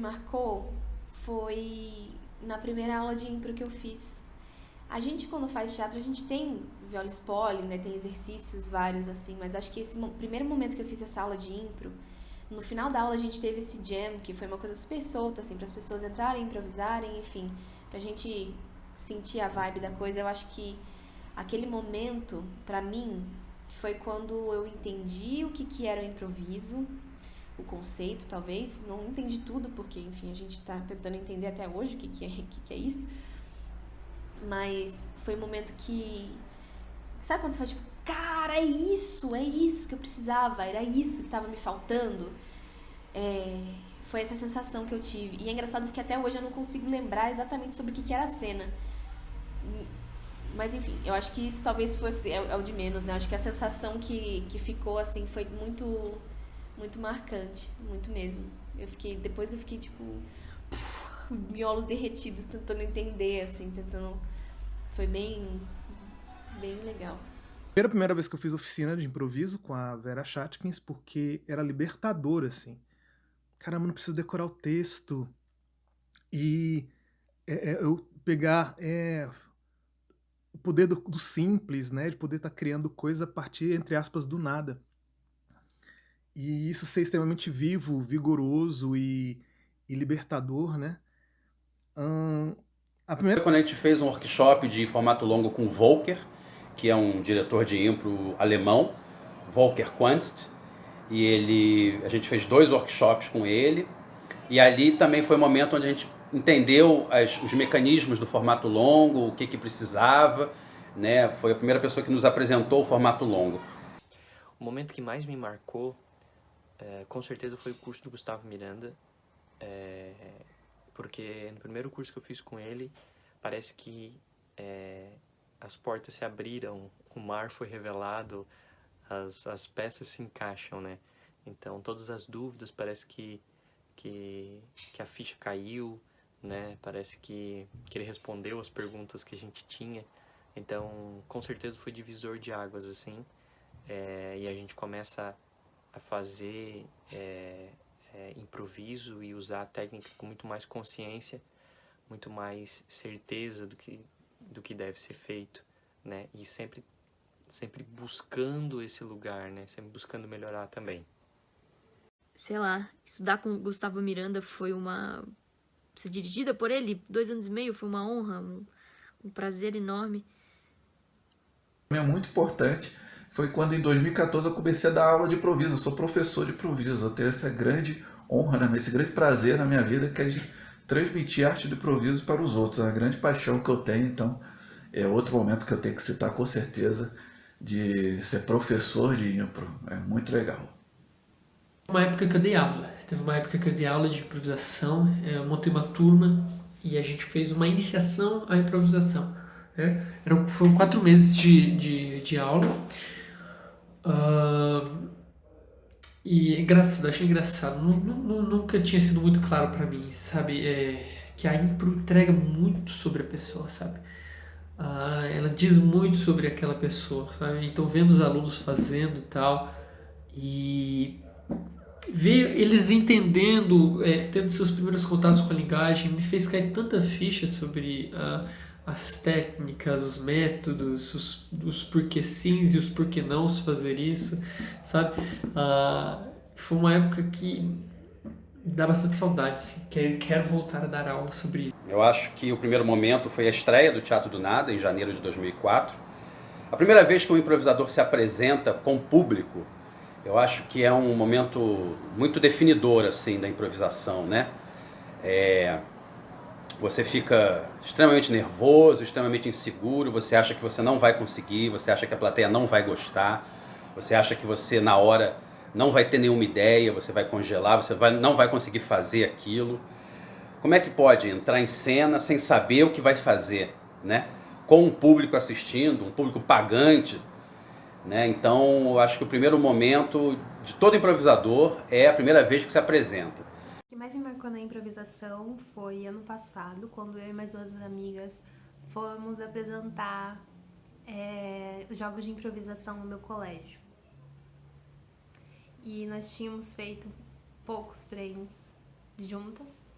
marcou foi na primeira aula de impro que eu fiz. A gente, quando faz teatro, a gente tem viola spoiler, né? Tem exercícios vários, assim, mas acho que esse primeiro momento que eu fiz essa aula de impro, no final da aula a gente teve esse jam, que foi uma coisa super solta, assim, para as pessoas entrarem, improvisarem, enfim, pra gente sentir a vibe da coisa. Eu acho que aquele momento, pra mim, foi quando eu entendi o que era o improviso, o conceito, talvez. Não entendi tudo, porque, enfim, a gente tá tentando entender até hoje o que é isso. Mas foi um momento que... Sabe quando você fala, tipo, cara, é isso que eu precisava, era isso que tava me faltando? Foi essa sensação que eu tive. E é engraçado porque até hoje eu não consigo lembrar exatamente sobre o que era a cena. Mas enfim, eu acho que isso talvez fosse, é o de menos, né? Eu acho que a sensação que ficou, assim, foi muito, muito marcante, muito mesmo. Depois eu fiquei, tipo, miolos derretidos, tentando entender, assim, foi bem, bem legal. Era a primeira vez que eu fiz oficina de improviso com a Vera Chatkins, porque era libertador, assim. Caramba, não preciso decorar o texto. E eu pegar o poder do simples, né? De poder estar criando coisa a partir, entre aspas, do nada. E isso ser extremamente vivo, vigoroso e libertador, né? A primeira... Quando a gente fez um workshop de formato longo com o Volker, que é um diretor de impro alemão, Volker Quanst, e a gente fez 2 workshops com ele, e ali também foi o momento onde a gente entendeu os mecanismos do formato longo, o que precisava, né? Foi a primeira pessoa que nos apresentou o formato longo. O momento que mais me marcou, com certeza, foi o curso do Gustavo Miranda, porque no primeiro curso que eu fiz com ele, parece que as portas se abriram, o mar foi revelado, as peças se encaixam, né? Então, todas as dúvidas, parece que a ficha caiu, né? Parece que ele respondeu as perguntas que a gente tinha. Então, com certeza foi divisor de águas, assim. E a gente começa a fazer improviso e usar a técnica com muito mais consciência, muito mais certeza do que deve ser feito, né? E sempre buscando esse lugar, né? Sempre buscando melhorar também. Sei lá, estudar com Gustavo Miranda foi ser dirigida por ele 2 anos e meio, foi uma honra, um prazer enorme. É muito importante. Foi quando em 2014 eu comecei a dar aula de improviso. Eu sou professor de improviso. Eu tenho essa grande honra, esse grande prazer na minha vida, que é de transmitir arte do improviso para os outros. É uma grande paixão que eu tenho. Então, é outro momento que eu tenho que citar com certeza, de ser professor de impro. É muito legal. Uma época que eu dei aula. Teve uma época que eu dei aula de improvisação. Eu montei uma turma e a gente fez uma iniciação à improvisação. Né? Foram 4 meses de aula. E é engraçado, achei engraçado. Nunca tinha sido muito claro pra mim, sabe? Que a impro entrega muito sobre a pessoa, sabe? Ela diz muito sobre aquela pessoa, sabe? Então, vendo os alunos fazendo e tal, e ver eles entendendo, tendo seus primeiros contatos com a linguagem, me fez cair tanta ficha sobre as técnicas, os métodos, os porquê sims e os porquê nãos fazer isso, sabe? Foi uma época que dá bastante saudade, assim. Quero voltar a dar aula sobre isso. Eu acho que o primeiro momento foi a estreia do Teatro do Nada, em janeiro de 2004. A primeira vez que um improvisador se apresenta com público, eu acho que é um momento muito definidor, assim, da improvisação, né? Você fica extremamente nervoso, extremamente inseguro, você acha que você não vai conseguir, você acha que a plateia não vai gostar, você acha que você, na hora, não vai ter nenhuma ideia, você vai congelar, não vai conseguir fazer aquilo. Como é que pode entrar em cena sem saber o que vai fazer, né? Com um público assistindo, um público pagante, né? Então, eu acho que o primeiro momento de todo improvisador é a primeira vez que se apresenta. O que mais me marcou na improvisação foi ano passado, quando eu e mais 2 amigas fomos apresentar jogos de improvisação no meu colégio. E nós tínhamos feito poucos treinos juntas,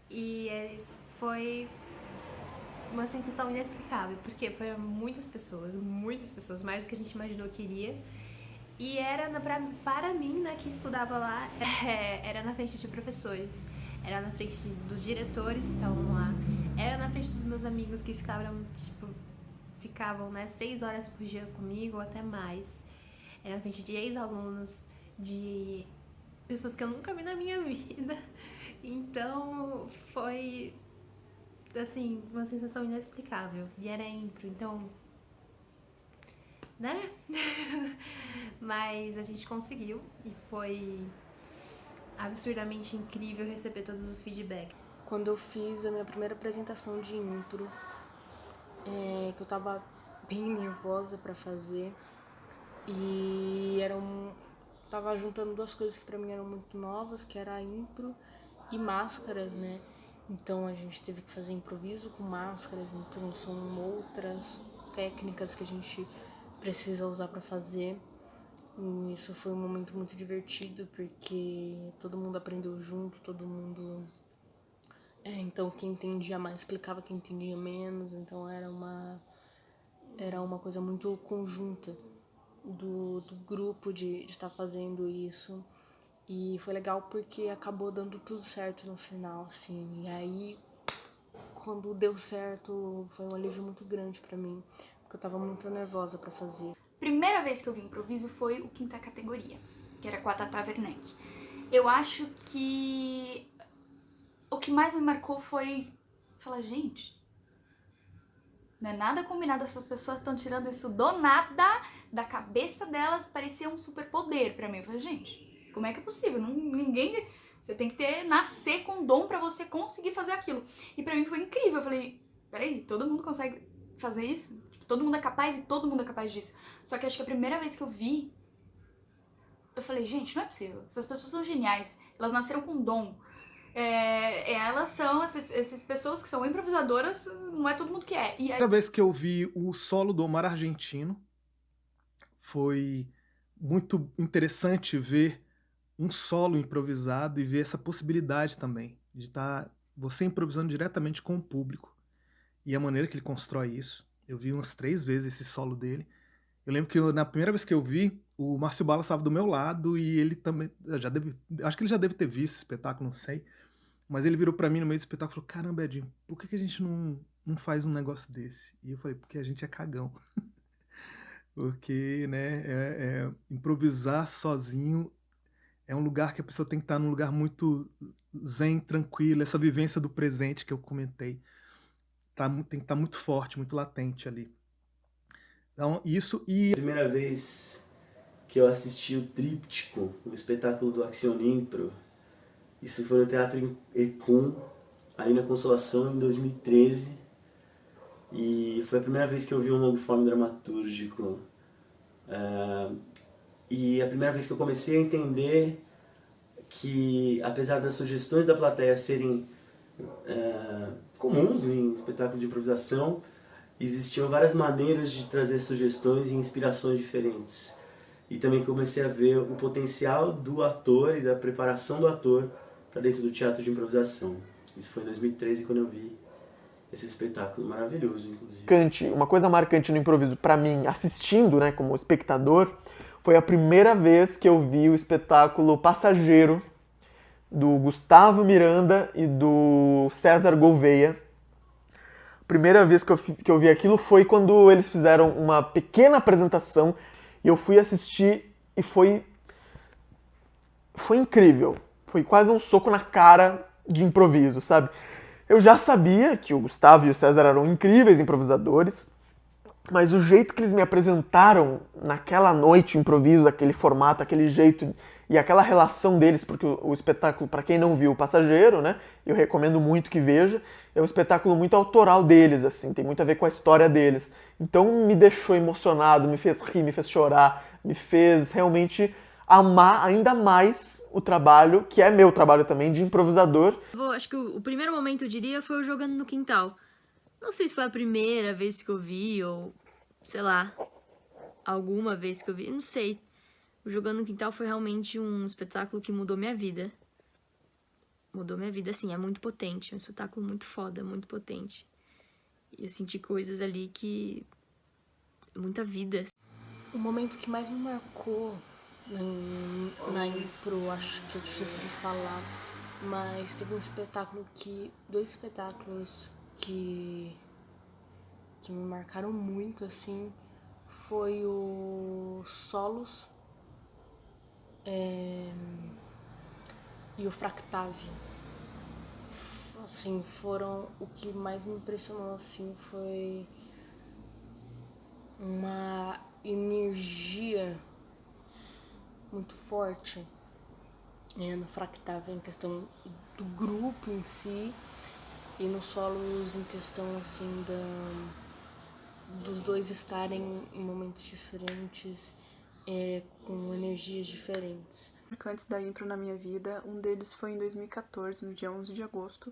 E foi uma sensação inexplicável, porque foram muitas pessoas, mais do que a gente imaginou que iria. E era, para mim, né, que estudava lá, era na frente de professores, era na frente dos diretores que estavam lá, era na frente dos meus amigos que ficavam, né, 6 horas por dia comigo ou até mais. Era na frente de ex-alunos, de pessoas que eu nunca vi na minha vida. Então, foi, assim, uma sensação inexplicável. E era impro, então, né? Mas a gente conseguiu e foi absurdamente incrível receber todos os feedbacks. Quando eu fiz a minha primeira apresentação de impro, que eu tava bem nervosa pra fazer, e tava juntando duas coisas que pra mim eram muito novas, que era a impro e máscaras, né? Então a gente teve que fazer improviso com máscaras, então são outras técnicas que a gente precisa usar pra fazer. E isso foi um momento muito divertido, porque todo mundo aprendeu junto, todo mundo... então quem entendia mais explicava quem entendia menos, então era uma coisa muito conjunta do grupo de estar fazendo isso. E foi legal porque acabou dando tudo certo no final, assim. E aí, quando deu certo, foi um alívio muito grande pra mim, porque eu tava muito nervosa pra fazer. Primeira vez que eu vi improviso foi o Quinta Categoria, que era com a Tata Werneck. Eu acho que o que mais me marcou foi falar, gente, não é nada combinado, essas pessoas estão tirando isso do nada, da cabeça delas, parecia um superpoder pra mim. Eu falei, gente, como é que é possível? Ninguém... Você tem que nascer com dom pra você conseguir fazer aquilo. E pra mim foi incrível. Eu falei, peraí, todo mundo consegue fazer isso? Todo mundo é capaz e todo mundo é capaz disso. Só que acho que a primeira vez que eu vi, eu falei, gente, não é possível. Essas pessoas são geniais. Elas nasceram com dom. Elas são, essas pessoas que são improvisadoras, não é todo mundo que é. E A primeira vez que eu vi o solo do Omar Argentino, foi muito interessante ver um solo improvisado e ver essa possibilidade também de estar você improvisando diretamente com o público e a maneira que ele constrói isso. Eu vi umas 3 vezes esse solo dele. Eu lembro que na primeira vez que eu vi, o Márcio Balas estava do meu lado e ele também acho que ele já deve ter visto esse espetáculo, não sei, mas ele virou pra mim no meio do espetáculo e falou, caramba, Edinho, por que a gente não faz um negócio desse? E eu falei, porque a gente é cagão. Porque, né, improvisar sozinho é um lugar que a pessoa tem que estar num lugar muito zen, tranquilo, essa vivência do presente que eu comentei. Tem que estar muito forte, muito latente ali. Então, isso e... Primeira vez que eu assisti o Tríptico, o espetáculo do Action Impro, isso foi no Teatro Ecum, ali na Consolação, em 2013. E foi a primeira vez que eu vi um longo forma dramatúrgico. E a primeira vez que eu comecei a entender que, apesar das sugestões da plateia serem comuns em espetáculo de improvisação, existiam várias maneiras de trazer sugestões e inspirações diferentes. E também comecei a ver o potencial do ator e da preparação do ator para dentro do teatro de improvisação. Isso foi em 2013 quando eu vi esse espetáculo maravilhoso, inclusive. Uma coisa marcante no improviso para mim, assistindo, né, como espectador, foi a primeira vez que eu vi o espetáculo Passageiro, do Gustavo Miranda e do César Gouveia. A primeira vez que eu vi aquilo foi quando eles fizeram uma pequena apresentação e eu fui assistir e foi incrível. Foi quase um soco na cara de improviso, sabe? Eu já sabia que o Gustavo e o César eram incríveis improvisadores, mas o jeito que eles me apresentaram naquela noite, o improviso, daquele formato, aquele jeito e aquela relação deles, porque o espetáculo, para quem não viu o Passageiro, né, eu recomendo muito que veja, é um espetáculo muito autoral deles, assim, tem muito a ver com a história deles. Então me deixou emocionado, me fez rir, me fez chorar, me fez realmente amar ainda mais o trabalho, que é meu trabalho também, de improvisador. Acho que o primeiro momento, eu diria, foi eu jogando no quintal. Não sei se foi a primeira vez que eu vi, ou, sei lá, alguma vez que eu vi, não sei. O Jogando no Quintal foi realmente um espetáculo que mudou minha vida. Mudou minha vida, assim, é muito potente. É um espetáculo muito foda, muito potente. E eu senti coisas ali que... muita vida. O momento que mais me marcou na impro, acho que é difícil de falar, mas teve dois espetáculos que me marcaram muito, assim, foi o Solos e o Fractave. Assim, foram... O que mais me impressionou, assim, foi uma energia muito forte no Fractave, em questão do grupo em si, e no Solos em questão, assim, dos dois estarem em momentos diferentes, com energias diferentes. Antes da impro na minha vida, um deles foi em 2014, no dia 11 de agosto.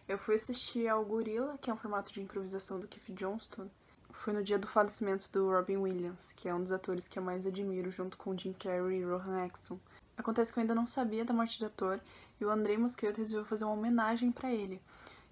Eu fui assistir ao Gorilla, que é um formato de improvisação do Keith Johnston. Foi no dia do falecimento do Robin Williams, que é um dos atores que eu mais admiro, junto com Jim Carrey e Rowan Atkinson. Acontece que eu ainda não sabia da morte do ator, e o Andrei Muschietti resolveu fazer uma homenagem pra ele.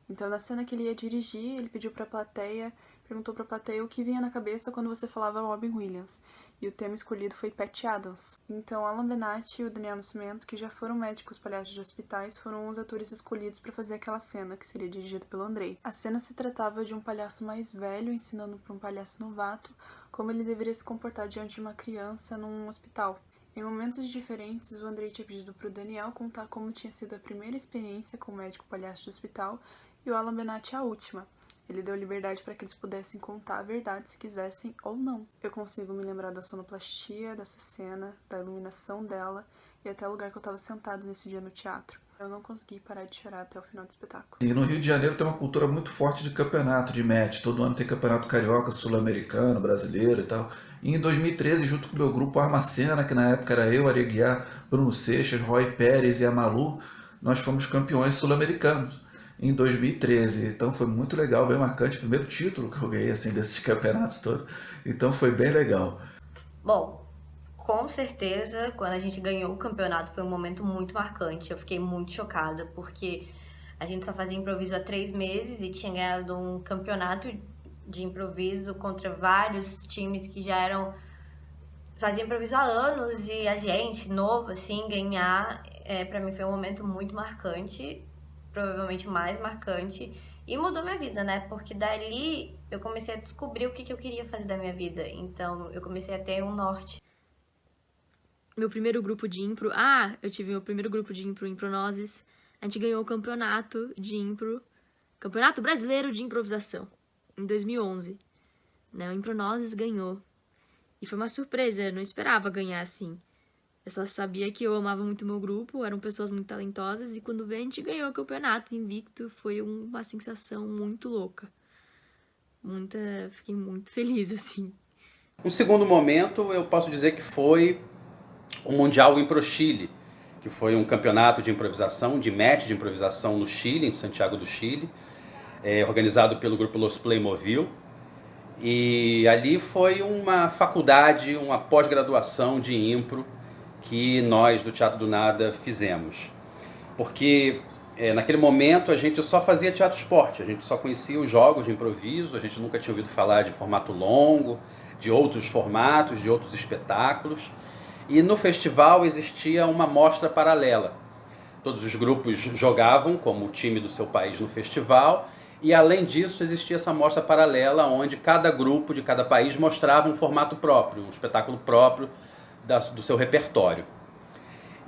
Então, na cena que ele ia dirigir, ele pediu pra plateia, perguntou pra plateia o que vinha na cabeça quando você falava Robin Williams. E o tema escolhido foi Pat Adams. Então, Alan Benatti e o Daniel Nascimento, que já foram médicos palhaços de hospitais, foram os atores escolhidos para fazer aquela cena, que seria dirigida pelo Andrei. A cena se tratava de um palhaço mais velho ensinando para um palhaço novato como ele deveria se comportar diante de uma criança num hospital. Em momentos diferentes, o Andrei tinha pedido para o Daniel contar como tinha sido a primeira experiência com o médico palhaço de hospital e o Alan Benatti a última. Ele deu liberdade para que eles pudessem contar a verdade se quisessem ou não. Eu consigo me lembrar da sonoplastia, dessa cena, da iluminação dela e até o lugar que eu estava sentado nesse dia no teatro. Eu não consegui parar de chorar até o final do espetáculo. E no Rio de Janeiro tem uma cultura muito forte de campeonato, de match. Todo ano tem campeonato carioca, sul-americano, brasileiro e tal. E em 2013, junto com o meu grupo Armacena, que na época era eu, Areguiar, Bruno Seixas, Roy Pérez e a Malu, nós fomos campeões sul-americanos em 2013, então foi muito legal, bem marcante, o primeiro título que eu ganhei assim, desses campeonatos todos, então foi bem legal. Bom, com certeza, quando a gente ganhou o campeonato foi um momento muito marcante, eu fiquei muito chocada, porque a gente só fazia improviso há 3 meses e tinha ganhado um campeonato de improviso contra vários times que já faziam improviso há anos, e a gente, novo, assim, ganhar, pra mim foi um momento muito marcante, provavelmente o mais marcante, e mudou minha vida, né? Porque dali eu comecei a descobrir o que eu queria fazer da minha vida. Então eu comecei a ter um norte. Meu primeiro grupo de impro... eu tive meu primeiro grupo de impro em Impronoses. A gente ganhou o campeonato de impro, Campeonato Brasileiro de Improvisação, em 2011. Né? O Impronoses ganhou. E foi uma surpresa, eu não esperava ganhar assim. Eu só sabia que eu amava muito o meu grupo, eram pessoas muito talentosas, e quando veio a gente ganhou o campeonato invicto, foi uma sensação muito louca. Fiquei muito feliz, assim. Um segundo momento, eu posso dizer que foi o Mundial Impro Chile, que foi um campeonato de improvisação, de match de improvisação no Chile, em Santiago do Chile, organizado pelo grupo Los Playmobil. E ali foi uma faculdade, uma pós-graduação de impro, que nós do Teatro do Nada fizemos. Porque naquele momento a gente só fazia teatro-esporte, a gente só conhecia os jogos de improviso, a gente nunca tinha ouvido falar de formato longo, de outros formatos, de outros espetáculos. E no festival existia uma mostra paralela. Todos os grupos jogavam como o time do seu país no festival, e além disso existia essa mostra paralela onde cada grupo de cada país mostrava um formato próprio, um espetáculo próprio do seu repertório.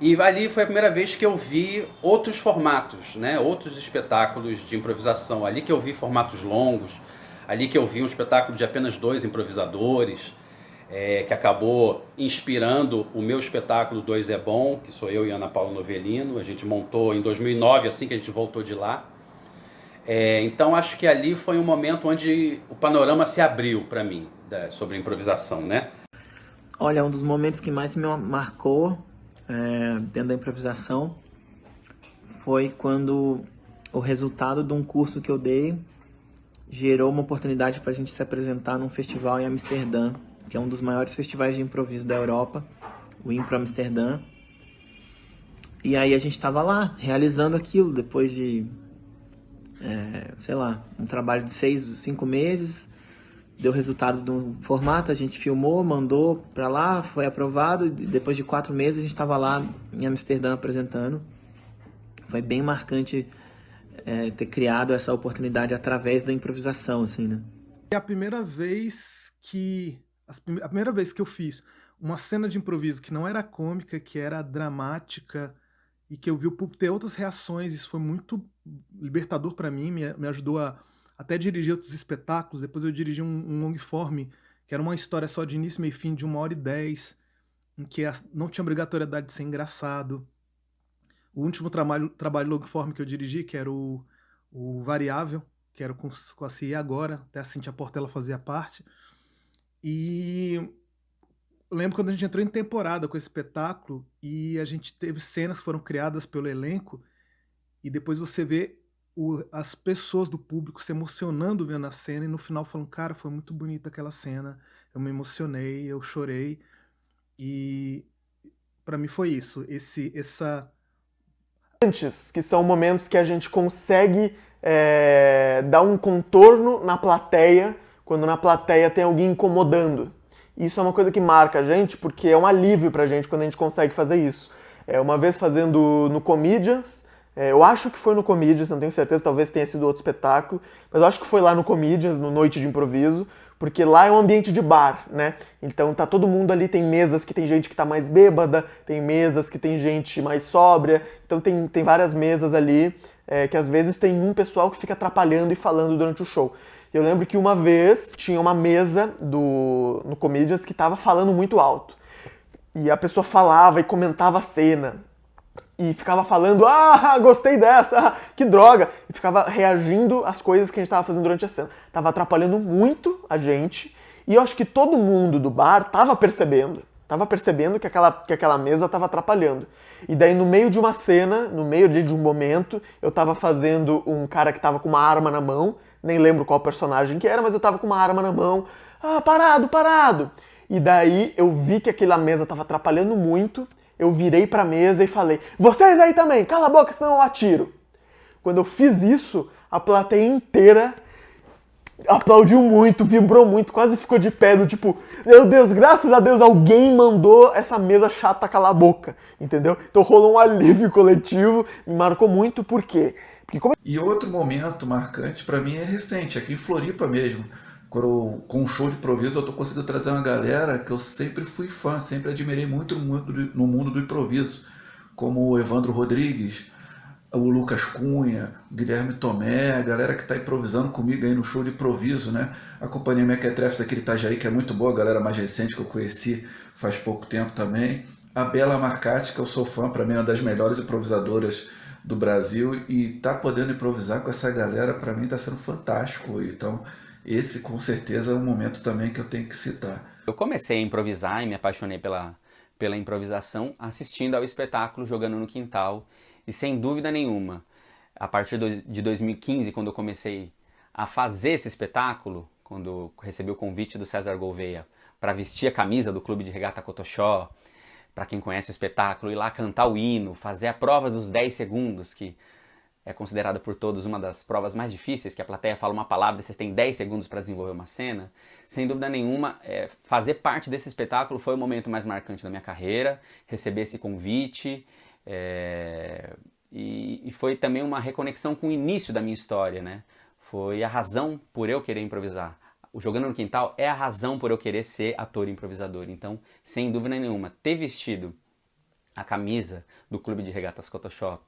E ali foi a primeira vez que eu vi outros formatos, né? Outros espetáculos de improvisação. Ali que eu vi formatos longos, ali que eu vi um espetáculo de apenas 2 improvisadores, que acabou inspirando o meu espetáculo 2 é Bom, que sou eu e Ana Paula Novelino. A gente montou em 2009, assim que a gente voltou de lá. Então acho que ali foi um momento onde o panorama se abriu para mim, sobre improvisação, né? Olha, um dos momentos que mais me marcou dentro da improvisação foi quando o resultado de um curso que eu dei gerou uma oportunidade para a gente se apresentar num festival em Amsterdã, que é um dos maiores festivais de improviso da Europa, o Impro Amsterdã. E aí a gente estava lá, realizando aquilo, depois de, sei lá, um trabalho de 6, 5 meses, deu resultado do formato, a gente filmou, mandou para lá, foi aprovado, e depois de 4 meses a gente estava lá em Amsterdã apresentando. Foi bem marcante ter criado essa oportunidade através da improvisação, assim, né? É a primeira vez que eu fiz uma cena de improviso que não era cômica, que era dramática e que eu vi o público ter outras reações. Isso foi muito libertador para mim, me ajudou a até dirigir outros espetáculos. Depois eu dirigi um long form, que era uma história só de início, meio e fim, de 1h10, em que não tinha obrigatoriedade de ser engraçado. O último trabalho long form que eu dirigi, que era o Variável, que era com a CIE Agora, até a Cíntia Portela fazia parte. E eu lembro quando a gente entrou em temporada com esse espetáculo e a gente teve cenas que foram criadas pelo elenco e depois você vê as pessoas do público se emocionando vendo a cena e no final falando, cara, foi muito bonita aquela cena, eu me emocionei, eu chorei. E para mim foi isso, que são momentos que a gente consegue dar um contorno na plateia, quando na plateia tem alguém incomodando. Isso é uma coisa que marca a gente, porque é um alívio pra gente quando a gente consegue fazer isso. Uma vez fazendo no Comedians, eu acho que foi no Comedians, não tenho certeza, talvez tenha sido outro espetáculo, mas eu acho que foi lá no Comedians, no Noite de Improviso, porque lá é um ambiente de bar, né? Então tá todo mundo ali, tem mesas que tem gente que tá mais bêbada, tem mesas que tem gente mais sóbria, então tem várias mesas ali, que às vezes tem um pessoal que fica atrapalhando e falando durante o show. Eu lembro que uma vez tinha uma mesa no Comedians que tava falando muito alto. E a pessoa falava e comentava a cena. E ficava falando, gostei dessa, que droga. E ficava reagindo às coisas que a gente tava fazendo durante a cena. Tava atrapalhando muito a gente. E eu acho que todo mundo do bar tava percebendo. Tava percebendo que aquela mesa tava atrapalhando. E daí no meio de uma cena, no meio de um momento, eu tava fazendo um cara que tava com uma arma na mão. Nem lembro qual personagem que era, mas eu tava com uma arma na mão. Parado! E daí eu vi que aquela mesa tava atrapalhando muito. Eu virei pra mesa e falei, vocês aí também, cala a boca, senão eu atiro. Quando eu fiz isso, a plateia inteira aplaudiu muito, vibrou muito, quase ficou de pé, do tipo, meu Deus, graças a Deus alguém mandou essa mesa chata calar a boca, entendeu? Então rolou um alívio coletivo, me marcou muito, por quê? E outro momento marcante pra mim é recente, aqui em Floripa mesmo. Com um show de improviso eu tô conseguindo trazer uma galera que eu sempre fui fã, sempre admirei muito no mundo do improviso, como o Evandro Rodrigues, o Lucas Cunha, o Guilherme Tomé, a galera que tá improvisando comigo aí no show de improviso, né? A companhia Mequetrefes aqui de Itajaí, que é muito boa, a galera mais recente que eu conheci faz pouco tempo também. A Bela Marcati, que eu sou fã, pra mim é uma das melhores improvisadoras do Brasil, e tá podendo improvisar com essa galera, pra mim tá sendo fantástico. Então esse com certeza é um momento também que eu tenho que citar. Eu comecei a improvisar e me apaixonei pela improvisação assistindo ao espetáculo Jogando no Quintal. E sem dúvida nenhuma, a partir de 2015, quando eu comecei a fazer esse espetáculo, quando recebi o convite do César Gouveia para vestir a camisa do Clube de Regata Cotoxó, para quem conhece o espetáculo, ir lá cantar o hino, fazer a prova dos 10 segundos, que é considerada por todos uma das provas mais difíceis, que a plateia fala uma palavra e você tem 10 segundos para desenvolver uma cena. Sem dúvida nenhuma, fazer parte desse espetáculo foi o momento mais marcante da minha carreira, receber esse convite, e foi também uma reconexão com o início da minha história, né? Foi a razão por eu querer improvisar. O Jogando no Quintal é a razão por eu querer ser ator e improvisador. Então, sem dúvida nenhuma, ter vestido a camisa do Clube de Regatas Cotoxó,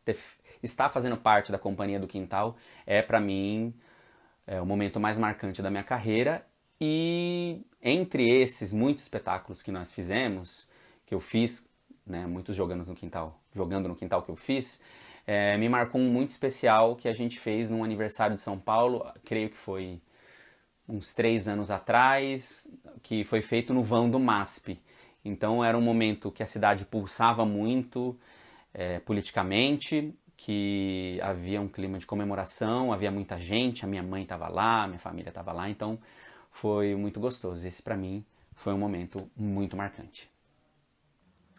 estar fazendo parte da Companhia do Quintal, para mim, o momento mais marcante da minha carreira. E entre esses muitos espetáculos que nós fizemos, que eu fiz, né, muitos jogando no quintal que eu fiz, me marcou um muito especial que a gente fez num aniversário de São Paulo, creio que foi uns 3 anos atrás, que foi feito no vão do MASP. Então era um momento que a cidade pulsava muito politicamente, que havia um clima de comemoração, havia muita gente, a minha mãe estava lá, minha família estava lá, então foi muito gostoso. Esse para mim foi um momento muito marcante.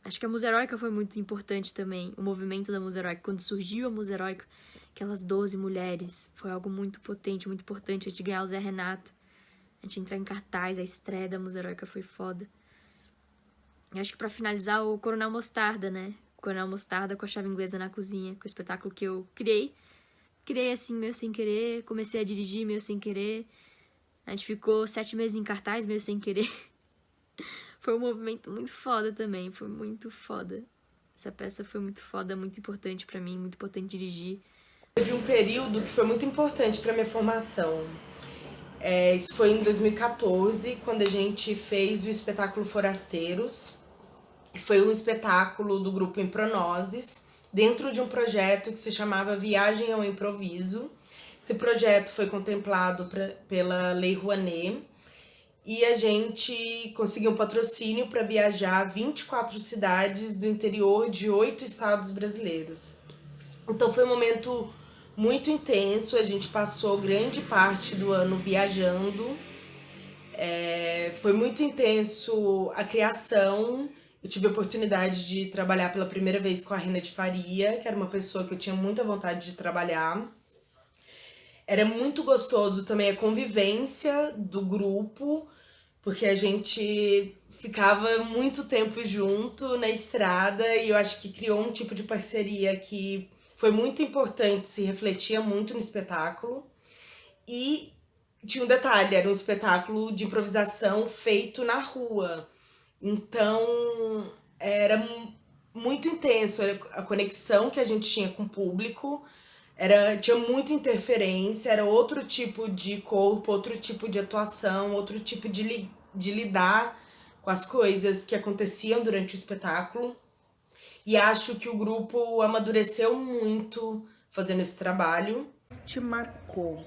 Acho que a Musa Heróica foi muito importante também. O movimento da Musa Heróica, quando surgiu a Musa Heróica, aquelas 12 mulheres, foi algo muito potente, muito importante. A gente ganhar o Zé Renato, a gente entrar em cartaz, a estreia da Musa Heróica foi foda. E acho que pra finalizar, o Coronel Mostarda, né? O Coronel Mostarda com a Chave Inglesa na Cozinha, com o espetáculo que eu criei. Criei assim, meio sem querer, comecei a dirigir meio sem querer. A gente ficou 7 meses em cartaz, meio sem querer. Foi um movimento muito foda também, foi muito foda. Essa peça foi muito foda, muito importante pra mim, muito importante dirigir. Teve um período que foi muito importante pra minha formação. Isso foi em 2014, quando a gente fez o espetáculo Forasteiros. Foi um espetáculo do grupo Impronoses, dentro de um projeto que se chamava Viagem ao Improviso. Esse projeto foi contemplado pela Lei Rouanet e a gente conseguiu um patrocínio para viajar a 24 cidades do interior de 8 estados brasileiros. Então foi um momento muito intenso, a gente passou grande parte do ano viajando. Foi muito intenso a criação. Eu tive a oportunidade de trabalhar pela primeira vez com a Rina de Faria, que era uma pessoa que eu tinha muita vontade de trabalhar. Era muito gostoso também a convivência do grupo, porque a gente ficava muito tempo junto na estrada e eu acho que criou um tipo de parceria que foi muito importante, se refletia muito no espetáculo. E tinha um detalhe, era um espetáculo de improvisação feito na rua. Então, era muito intenso a conexão que a gente tinha com o público. Tinha muita interferência, era outro tipo de corpo, outro tipo de atuação, outro tipo de lidar com as coisas que aconteciam durante o espetáculo. E acho que o grupo amadureceu muito fazendo esse trabalho. Te marcou?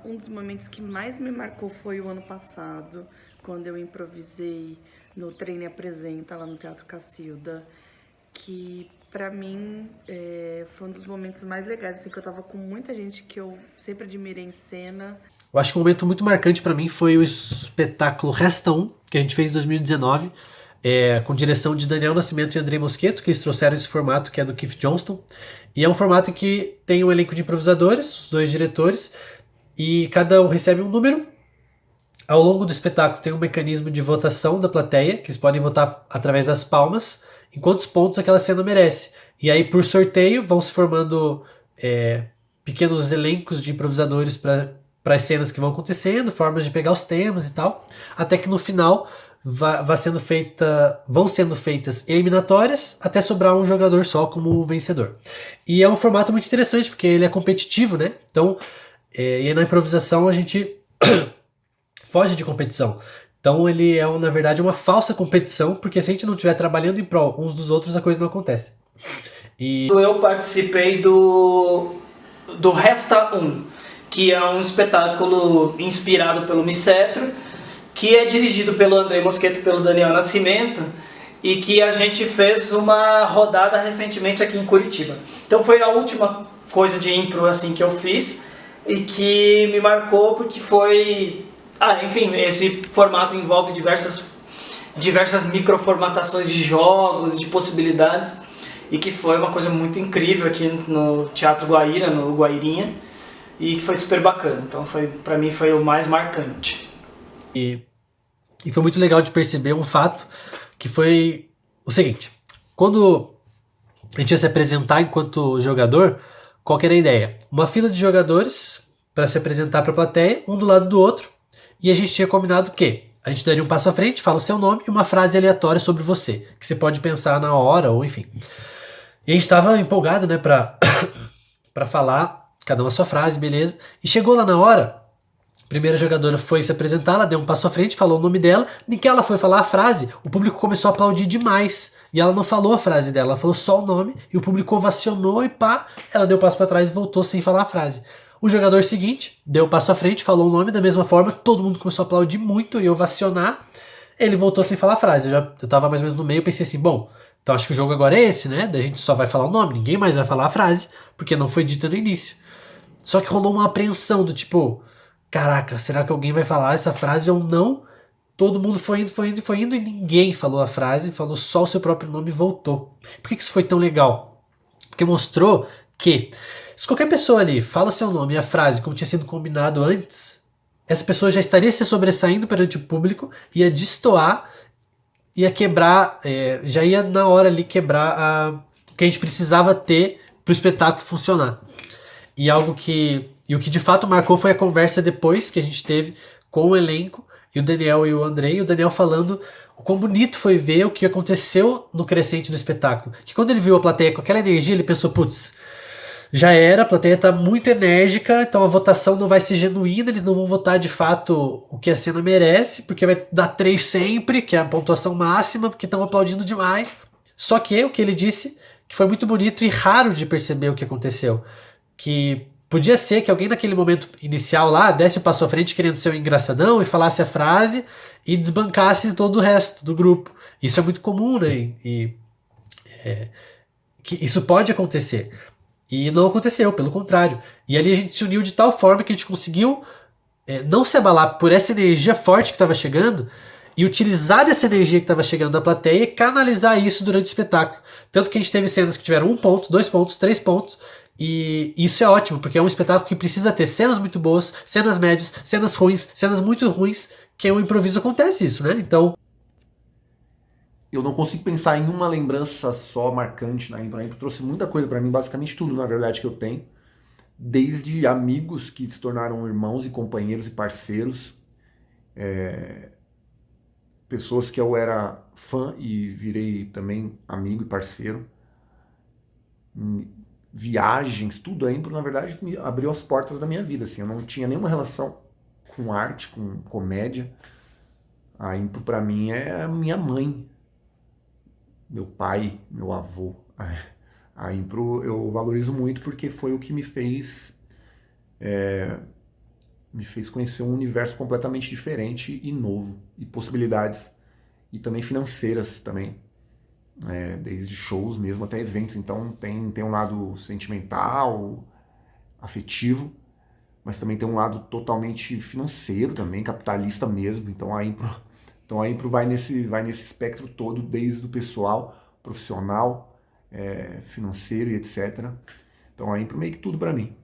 Um dos momentos que mais me marcou foi o ano passado, quando eu improvisei no Treine Apresenta, lá no Teatro Cacilda, que pra mim foi um dos momentos mais legais, assim, que eu tava com muita gente que eu sempre admirei em cena. Eu acho que um momento muito marcante pra mim foi o espetáculo Resta 1, que a gente fez em 2019, com direção de Daniel Nascimento e Andrei Mosqueto, que eles trouxeram esse formato que é do Keith Johnston. E é um formato em que tem um elenco de improvisadores, os 2 diretores, e cada um recebe um número. Ao longo do espetáculo tem um mecanismo de votação da plateia, que eles podem votar através das palmas, em quantos pontos aquela cena merece. E aí, por sorteio, vão se formando pequenos elencos de improvisadores para as cenas que vão acontecendo, formas de pegar os temas e tal, até que no final vão sendo feitas eliminatórias até sobrar um jogador só como vencedor. E é um formato muito interessante, porque ele é competitivo, né? Então, e na improvisação a gente foge de competição. Então ele é, na verdade, uma falsa competição, porque se a gente não estiver trabalhando em prol uns dos outros, a coisa não acontece. Eu participei do Resta 1, que é um espetáculo inspirado pelo Micetro, que é dirigido pelo Andrei Mosqueto e pelo Daniel Nascimento, e que a gente fez uma rodada recentemente aqui em Curitiba. Então foi a última coisa de impro assim, que eu fiz, e que me marcou porque foi... enfim, esse formato envolve diversas microformatações de jogos, de possibilidades, e que foi uma coisa muito incrível aqui no Teatro Guaíra, no Guairinha, e que foi super bacana. Então, pra mim, foi o mais marcante. E foi muito legal de perceber um fato, que foi o seguinte: quando a gente ia se apresentar enquanto jogador, qual que era a ideia? Uma fila de jogadores para se apresentar para a plateia, um do lado do outro, e a gente tinha combinado que a gente daria um passo à frente, fala o seu nome e uma frase aleatória sobre você, que você pode pensar na hora, ou enfim. E a gente estava empolgado, né, pra falar, cada uma a sua frase, beleza. E chegou lá na hora, a primeira jogadora foi se apresentar, ela deu um passo à frente, falou o nome dela, nem que ela foi falar a frase, o público começou a aplaudir demais. E ela não falou a frase dela, ela falou só o nome, e o público ovacionou e pá, ela deu um passo para trás e voltou sem falar a frase. O jogador seguinte deu um passo à frente, falou o nome da mesma forma, todo mundo começou a aplaudir muito e ovacionar. Ele voltou sem falar a frase. Eu tava mais ou menos no meio, pensei assim, bom, então acho que o jogo agora é esse, né? Daí a gente só vai falar o nome, ninguém mais vai falar a frase, porque não foi dita no início. Só que rolou uma apreensão do tipo, caraca, será que alguém vai falar essa frase ou não? todo mundo foi indo e ninguém falou a frase, falou só o seu próprio nome e voltou. Por que isso foi tão legal? Porque mostrou que se qualquer pessoa ali fala seu nome e a frase como tinha sido combinado antes, essa pessoa já estaria se sobressaindo perante o público, ia destoar, ia quebrar, já ia na hora ali quebrar o que a gente precisava ter para o espetáculo funcionar. E o que de fato marcou foi a conversa depois que a gente teve com o elenco, e o Daniel e o Andrei, o Daniel falando o quão bonito foi ver o que aconteceu no crescente do espetáculo. Que quando ele viu a plateia com aquela energia, ele pensou, putz, já era, a plateia está muito enérgica, então a votação não vai ser genuína, eles não vão votar de fato o que a cena merece, porque vai dar 3 sempre, que é a pontuação máxima, porque estão aplaudindo demais. Só que o que ele disse, que foi muito bonito e raro de perceber o que aconteceu, que podia ser que alguém naquele momento inicial lá desse o passo à frente querendo ser um engraçadão e falasse a frase e desbancasse todo o resto do grupo. Isso é muito comum, né? Que isso pode acontecer. E não aconteceu, pelo contrário. E ali a gente se uniu de tal forma que a gente conseguiu não se abalar por essa energia forte que estava chegando e utilizar dessa energia que estava chegando da plateia e canalizar isso durante o espetáculo. Tanto que a gente teve cenas que tiveram 1 ponto, 2 pontos, 3 pontos. E isso é ótimo, porque é um espetáculo que precisa ter cenas muito boas, cenas médias, cenas ruins, cenas muito ruins, que o improviso acontece isso, né? Então... Eu não consigo pensar em uma lembrança só marcante na Impro. A Impro trouxe muita coisa pra mim, basicamente tudo, na verdade, que eu tenho. Desde amigos que se tornaram irmãos e companheiros e parceiros, pessoas que eu era fã e virei também amigo e parceiro, viagens, tudo. A Impro, na verdade, me abriu as portas da minha vida, assim. Eu não tinha nenhuma relação com arte, com comédia. A Impro, pra mim, é a minha mãe, meu pai, meu avô. A Impro eu valorizo muito porque foi o que me fez conhecer um universo completamente diferente e novo, e possibilidades, e também financeiras também. Desde shows mesmo até eventos, então tem um lado sentimental, afetivo, mas também tem um lado totalmente financeiro também, capitalista mesmo. Então a Impro vai nesse espectro todo, desde o pessoal, profissional, financeiro e etc. Então a Impro meio que tudo pra mim.